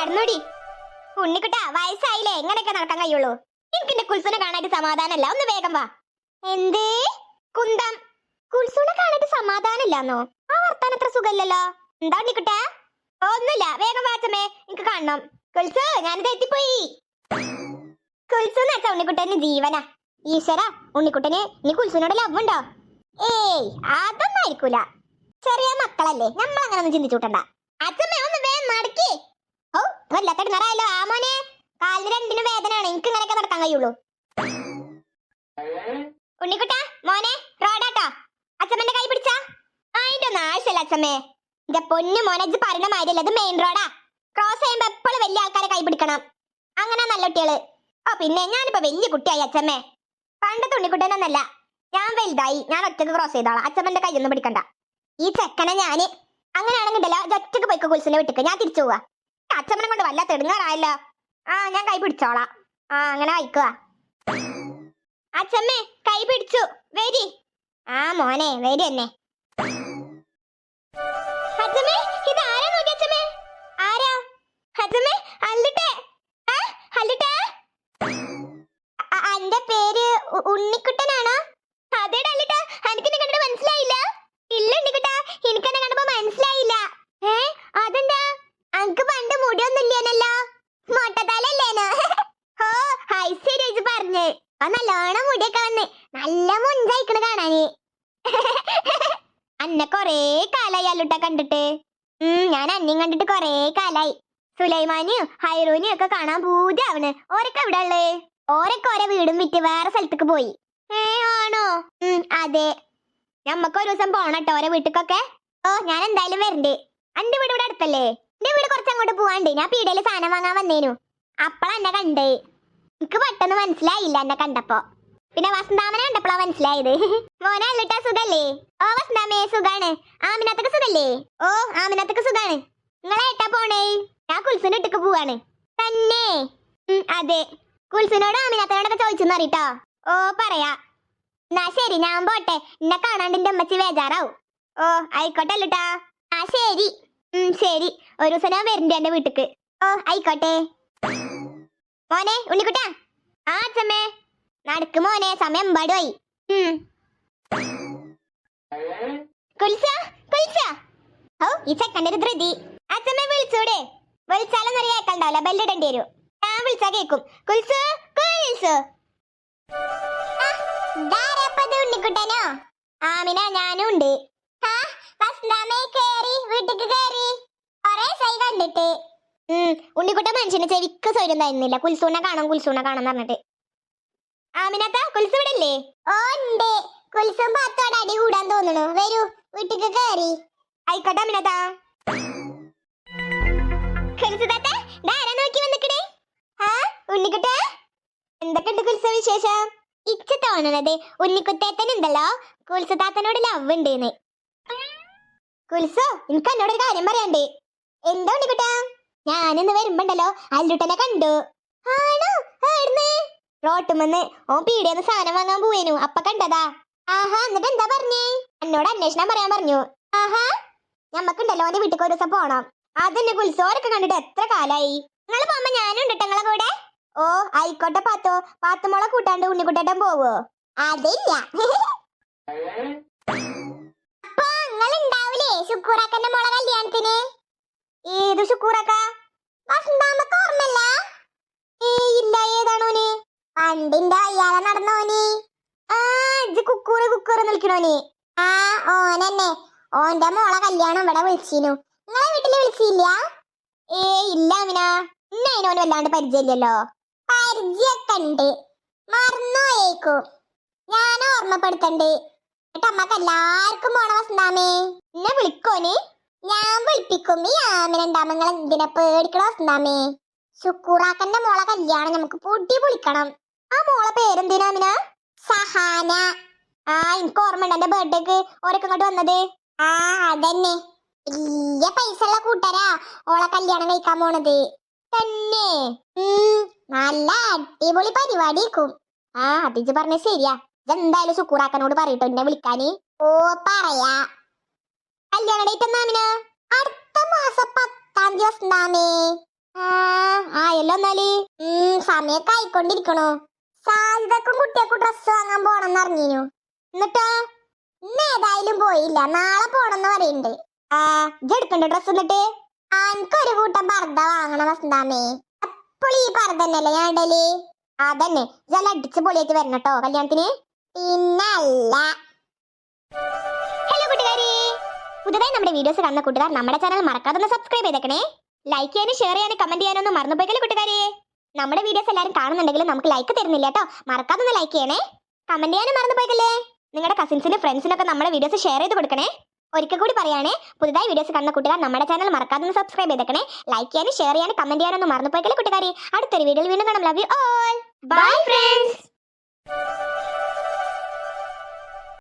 കടന്നോടി ഉണ്ണിക്കുട്ടാ, വയസ്സായില്ലേ, എങ്ങനെയൊക്കെ നടക്കാൻ കഴിയുള്ളൂ? എനിക്ക് എന്റെ കുൽസുനെ കാണാനായിട്ട് സമാധാനല്ല, ഒന്ന് വേഗം വാ. എന്തേ കുന്തം? കുൽസുനെ കാണാനായിട്ട് സമാധാനമില്ലാന്നോ? ആ വർത്താനം അത്ര സുഖല്ലല്ലോ. എന്താ ഉണ്ണിക്കുട്ടാ? ഒന്നുമില്ല, വേഗം വാച്ചമ്മേ, എനിക്ക് കാണണം. കുൽസു, ഞാനിത് എത്തിപ്പോയി. കുൽസു എന്ന് വെച്ചാ ഉണ്ണിക്കുട്ടന് ജീവനാ. ഈശ്വര, ഉണ്ണിക്കുട്ടന് ഇനി കുൽസുനോട് ലവ് ഉണ്ടോ? ഏയ്, അതൊന്നും ആയിരിക്കൂല. ചെറിയ മക്കളല്ലേ, നമ്മൾ അങ്ങനെ ഒന്നും ചിന്തിച്ചുകൂട്ടണ്ട. അച്ഛമ്മ ഒന്ന് വേഗം നടക്കി. ഓ, വല്ലാത്തടങ്ങാറായല്ലോ ആ മോനെ. കാലിന് രണ്ടിനും വേദനയാണ്, എനിക്ക് ഇങ്ങനെയൊക്കെ നടക്കാൻ കഴിയുള്ളൂ. ഉണ്ണിക്കുട്ടാ മോനെ, റോഡാട്ടോ. അച്ഛമ്മന്റെ കൈ പിടിച്ചാ. അതിന്റെ ഒന്നും ആവശ്യമല്ല അച്ഛമ്മേ. എന്റെ പൊന്നു മോനെ, ഇജ്ജ് പറഞ്ഞ മാതിരിയല്ല, ഇത് മെയിൻ റോഡാ. ക്രോസ് ചെയ്യുമ്പോ എപ്പോഴും വലിയ ആൾക്കാരെ കൈ പിടിക്കണം. അങ്ങനെ നല്ല കുട്ടികള്. ഓ പിന്നെ ഞാനിപ്പോ വലിയ കുട്ടിയായി അച്ഛമ്മേ. പണ്ടത്തെ ഉണ്ണിക്കുട്ടനൊന്നല്ല, ഞാൻ വലുതായി. ഞാൻ ഒറ്റക്ക് ക്രോസ് ചെയ്തോളാം, അച്ഛമ്മന്റെ കൈയൊന്നും പിടിക്കണ്ട. ഈ ചെക്കനെ ഞാന് അങ്ങനെയാണെങ്കിണ്ടല്ലോ, ഒറ്റക്ക് പോയിക്കോ കുൽസിന്റെ വീട്ടിക്ക്, ഞാൻ തിരിച്ചു പോവാ. അച്ഛമ്മനെ കൊണ്ട് വല്ല തെടുങ്ങാറായല്ലോ. ആ, ഞാൻ കൈ പിടിച്ചോളാം. ആ, അങ്ങനെ വായിക്കുക. അച്ഛമ്മേ, കൈ പിടിച്ചു, വരി. ആ മോനെ, വരി എന്നെ. അച്ഛമ്മേ, ഇത് ആരാ നോക്കി അച്ഛമ്മേ? ആരാ അച്ഛമ്മേ? അല്ലിട്ടെ, അല്ലിട്ടെ. അന്റെ പേര് ഉണ്ണിക്കുട്ടനാണോ? അതേടാ അല്ലിട്ട, എനിക്ക് എന്നെ കണ്ടിട്ട് മനസ്സിലായില്ല. ഇല്ല ഉണ്ണിക്കുട്ടാ, എനിക്ക് എന്നെ കണ്ടപ്പോ മനസ്സിലായില്ല. അതെന്താ? അനക്ക് പണ്ട് മുടിയൊന്നുമില്ലേനല്ലോ, മൊട്ടത്തലല്ലേനോ? ഓ, ഐശ്വര്യ പറഞ്ഞേ. ആ, നല്ലോണം മുടിയൊക്കെ വന്ന് നല്ല മുഞ്ചായിക്കണ് കാണാന്. അന്നെ കൊറേ കാലായി അല്ലുട്ട കണ്ടിട്ട്. ഞാൻ അന്നെയും കണ്ടിട്ട് കൊറേ കാലായി. സുലൈമാനിയും ഹൈറൂനിയും ഒക്കെ കാണാൻ പൂതിയാവണ്. ഓരൊക്കെ എവിടെ ഉള്ളേ? ഓരൊക്കെ ഓരോ വീടും വിറ്റ് വേറെ സ്ഥലത്തേക്ക് പോയി. ആണോ? അതെ. ഞമ്മക്ക് ഒരു ദിവസം പോണട്ടോ ഓരോ വീട്ടിക്കൊക്കെ. ഓ, ഞാൻ എന്തായാലും വരണ്ട്. എന്റെ വീട് ഇവിടെ അടുത്തല്ലേ? എന്റെ വീട് കുറച്ചങ്ങോട്ട് പോവാണ്ട്. ഞാൻ പീടികയില് സാധനം വാങ്ങാൻ വന്നേനു. അപ്പളാ എന്നെ കണ്ടേ. എനിക്ക് പെട്ടെന്ന് മനസ്സിലായില്ല എന്നെ കണ്ടപ്പോ. പിന്നെ വസന്താമനെ കണ്ടപ്പോഴാ മനസ്സിലായത്. മോനെ അല്ലിട്ടാ, സുഖല്ലേ? ഓ വസന്താമേ, സുഖാണ്. ആമിനത്തൊക്കെ സുഖല്ലേ? ഓ, ആമിനത്തൊക്കെ സുഖാണ്. നിങ്ങളെ ഏട്ടാ പോണേ? ഞാൻ കുൽസിന്റെ വീട്ടിക്ക് പോവാണ്. തന്നെ? അതെ. കുൽസിനോട് ആമിനത്തോടൊക്കെ ചോദിച്ചെന്ന് അറിയിട്ടോ. ഓ, പറയാ. എന്നാ ശരി, ഞാൻ പോട്ടെ. എന്നെ കാണാണ്ട് എന്റെ അമ്മച്ചി ബേജാറാവും. ഓ, ആയിക്കോട്ടെ അല്ലിട്ടാ. ആ ശരി. ശരി, ഒരു ദിവസം ഞാൻ വരണ്ടേ എന്റെ വീട്ടിക്ക്. ഓ, ആയിക്കോട്ടെ. മോനെ ഉണ്ണിക്കുട്ടാ. ആ അച്ഛമ്മേ. നടക്ക് മോനെ, സമയം എമ്പാടുമായി. ഓ, ഈ ചെക്കൻ്റെ ഒരു ധൃതി. അച്ഛമ്മേ വിളിച്ചൂടെ? വിളിച്ചാലൊന്നും അറിയാൻ കേൾക്കണ്ടാവില്ല, ബെല്ലിടേണ്ടി വരും. ഞാൻ വിളിച്ചാ കേക്കും. കുൽസു, കുൽസു. ഉണ്ണിക്കുട്ടനോ? ആമിന, ഞാനും ഉണ്ട്. കണ്ടിട്ട് ഉണ്ണിക്കുട്ട മനുഷ്യന് ചെവിക്ക് സൗര്യം തരുന്നില്ല. കുൽസൂനെ കാണാം, കുൽസൂനെ കാണാൻ പറഞ്ഞിട്ട്. ആമിനത്ത, കുൽസു ഇവിടെ അല്ലേ? ഓ, ഉണ്ട്. കുൽസും പാത്തോടെ അടി കൂടാൻ തോന്നണു. വരൂ, വീട്ടിക്ക് കയറി. ആയിക്കോട്ടെ ആമിനത്ത. ഉണ്ണിക്കുട്ട, എന്തൊക്കെയുണ്ട് കുൽസ വിശേഷം? ഇച്ച തോന്നണത് ഉണ്ണിക്കുട്ടേത്തനുണ്ടല്ലോ കുൽസു താത്തനോട് ലവ് ഉണ്ടെന്ന്. കുൽസു, എനിക്ക് എന്നോടൊരു കാര്യം പറയാണ്ട്. എന്താ ഉണ്ണിക്കുട്ടാ? ഞാനിന്ന് വരുമ്പോണ്ടല്ലോ അല്ലുട്ടനെ കണ്ടു. ആണോ? റോട്ടുമെന്ന് ഓൻ പീടിയെന്ന് സാധനം വാങ്ങാൻ പോവേനു, അപ്പൊ കണ്ടതാ. ആഹാ, എന്നിട്ട് എന്താ പറഞ്ഞേ? എന്നോട് അന്വേഷണം പറയാൻ പറഞ്ഞു. ആഹാ, ഞമ്മക്കുണ്ടല്ലോ ഓന്റെ വീട്ടിൽ ഒരു ദിവസം പോണം. അതെന്നെ കുൽസോരൊക്കെ കണ്ടിട്ട് എത്ര കാലായി. നിങ്ങൾ പോകുമ്പോ ഞാനും ഉണ്ട് നിങ്ങളെ കൂടെ. ഓ, ആയിക്കോട്ടെ പാത്തോ. പാത്തുമോളെ കൂട്ടാണ്ട് ഉണ്ണിക്കുട്ടേട്ടൻ പോവോ? അതില്ല. അപ്പൊ നിങ്ങൾ ഉണ്ടാവൂലേ ശുക്കൂറാക്കന്റെ മോളെ കല്യാണത്തിന്? ഏത് ശുക്കൂറാക്ക? വസന്താമ്മക്ക് ഓർമ്മല്ല? ഇല്ല, ഏതാണോന്? പണ്ടിന്റെ അയ്യാളെ നടന്നോന്. ആ, കുക്കൂറ് കുക്കൂറ് നിൽക്കണോന്. ആ, ഓനെന്നെ. ഓന്റെ മോളെ കല്യാണം ഇവിടെ വിളിച്ചിനു. നിങ്ങളെ വീട്ടില് വിളിച്ചില്ല? ഇല്ല അമിന, ഇന്ന അതിനോന് വല്ലാണ്ട് പരിചയമില്ലല്ലോ. പരിചയൊക്കെ ഉണ്ട്, മറന്നോയേക്കു. ഞാൻ ഓർമ്മപ്പെടുത്തണ്ട്. എന്നിട്ട് അമ്മക്ക് എല്ലാവർക്കും പോണ വസന്താമേ. എന്നെ വിളിക്കോന്? ഞാൻ വിളിപ്പിക്കും. ഈ ആമിനുണ്ടാമങ്ങൾ എന്തിനാ പേടിക്കണ വസന്താമേ? ശുക്കൂറാക്കന്റെ മോളെ കല്യാണം നമുക്ക് പൊടി പൊളിക്കണം. ആ മോളെ പേരെന്തിനാ ആമിന? സഹാന. ആ, എനിക്ക് ഓർമ്മ ഉണ്ട് എന്റെ ബർത്ത്ഡേക്ക് ഓരൊക്കെ ഇങ്ങോട്ട് വന്നത്. ആ, അതന്നെ. വലിയ പൈസ ഉള്ള കൂട്ടരാ ഓളെ കല്യാണം കഴിക്കാൻ പോണത്. തന്നെ? നല്ല അടിപൊളി പരിപാടിക്കും. ആ, അതിജ് പറഞ്ഞ ശരിയാ. ഇതെന്തായാലും ശുക്കൂറാക്കനോട് പറയട്ടോ എന്നെ വിളിക്കാന്. ഓ, പറയാ. കല്യാണ ഡേറ്റ് എന്നാ? അടുത്ത മാസം 10-ാം തീയതി. ആ, പോയാലോ എന്നാല്? സമയൊക്കെ ആയിക്കൊണ്ടിരിക്കണു. സാജിദക്കും കുട്ടിയക്കും ഡ്രസ് വാങ്ങാൻ പോണെന്ന് അറിഞ്ഞു. എന്നിട്ടോ? ഇന്ന് ഏതായാലും പോയില്ല, നാളെ പോണെന്ന് പറയുന്നുണ്ട്. ഇജ്ജ് എടുക്കണ്ട ഡ്രസ്? എന്നിട്ട് എനിക്കൊരു കൂട്ടം പർദ്ദ വാങ്ങണം വസന്താമേ. അപ്പോൾ ഈ പർദ്ദ തന്നെയല്ലേ ഞാൻ ഇടല്? അതന്നെ, ഇജെല്ലാം അടിച്ച് പൊളിയായിട്ട് വരണം കേട്ടോ കല്യാണത്തിന്. പിന്നല്ല. ഹലോ കൂട്ടുകാരെ, പുതുതായി നമ്മുടെ വീഡിയോസ് കാണുന്ന കൂട്ടുകാർ നമ്മുടെ ചാനൽ മറക്കാതെ സബ്സ്ക്രൈബ് ചെയ്തേക്കണേ. ലൈക്ക് ചെയ്യാനും ഷെയർ ചെയ്യാനും കമന്റ് ചെയ്യാനൊന്നും മറന്നുപോയിക്കല്ലേ കൂട്ടുകാരെ. നമ്മുടെ വീഡിയോസ് എല്ലാവരും കാണുന്നുണ്ടെങ്കിലും നമുക്ക് ലൈക്ക് തരുന്നില്ല കേട്ടോ. മറക്കാതെ ലൈക്ക് ചെയ്യണേ, കമന്റ് ചെയ്യാനും മറന്നുപോയിക്കല്ലേ. നിങ്ങളുടെ കസിൻസിനും ഫ്രണ്ട്സിനൊക്കെ നമ്മുടെ വീഡിയോസ് ഷെയർ ചെയ്ത് കൊടുക്കണേ. ഒരിക്കൽ കൂടി പറയാണേ, പുതുതായി വീഡിയോസ് കാണുന്ന കൂട്ടുകാർ നമ്മുടെ ചാനൽ മറക്കാതെ സബ്സ്ക്രൈബ് ചെയ്തേക്കണേ. ലൈക്ക് ചെയ്യാനും ഷെയർ ചെയ്യാനും കമന്റ് ചെയ്യാനൊന്നും മറന്നുപോയിക്കല്ലേ കൂട്ടുകാരെ. അടുത്തൊരു വീഡിയോയിൽ വീണ്ടും കാണാം. Love you all. Bye friends.